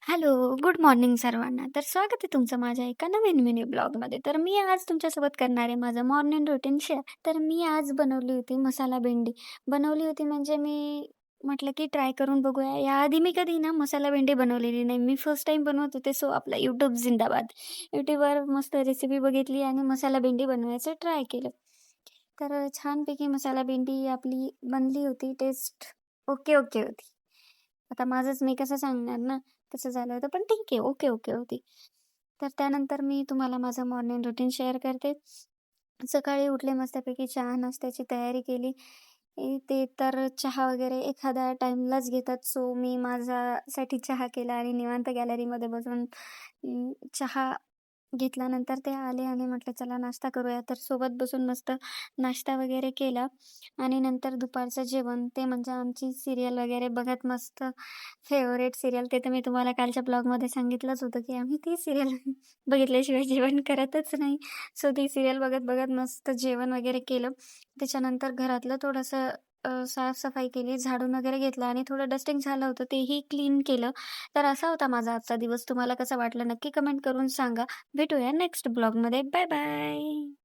Hello, good morning सर्वांना. तर स्वागत आहे तुमचं माझ्या एका नवीन मिनी ब्लॉगमध्ये. तर मी आज तुमच्यासोबत करणार आहे माझं मॉर्निंग रुटीन शेअर. तर मी आज बनवली होती मसाला भेंडी. बनवली होती म्हणजे मी म्हटलं की ट्राय करून बघूया. याआधी मी कधी ना मसाला भेंडी बनवलेली नाही. मी फर्स्ट टाईम बनवत होते. सो आपला यूट्यूब जिंदाबाद. यूट्यूबवर मस्त रेसिपी बघितली आणि मसाला भेंडी बनवायचं ट्राय केलं. तर छानपैकी मसाला भेंडी आपली बनली होती. टेस्ट ओके, ओके होती. आता माझंच मी कसं सांगणार ना, तसं झालं होतं. पण ठीक आहे, ओके, ओके होती. तर त्यानंतर मी तुम्हाला माझं मॉर्निंग रुटीन शेअर करते. सकाळी उठले मस्तपैकी चहा नाश्त्याची तयारी केली. ते तर चहा वगैरे एखाद्या टाईमलाच घेतात. सो मी माझ्यासाठी चहा केला आणि निवांत गॅलरीमध्ये बसून चहा घेतल्यानंतर ते आले आणि म्हटलं चला नाश्ता करूया. तर सोबत बसून मस्त नाश्ता वगैरे केला आणि नंतर दुपारचं जेवण ते म्हणजे आमची सीरियल वगैरे बघत मस्त फेव्हरेट सीरियल ते तर मी तुम्हाला कालच्या ब्लॉगमध्ये सांगितलंच होतं, की आम्ही ती सीरियल बघितल्याशिवाय जेवण करतच नाही. सो ती सीरियल बघत मस्त जेवण वगैरे केलं. त्याच्यानंतर घरातलं थोडंसं साफ केली, झाडून वगैरे घेतलं आणि थोडं डस्टिंग झालं होतं तेही क्लीन केलं. तर असा होता माझा आजचा दिवस. तुम्हाला कसा वाटला नक्की कमेंट करून सांगा. भेटूया नेक्स्ट ब्लॉगमध्ये. Bye bye.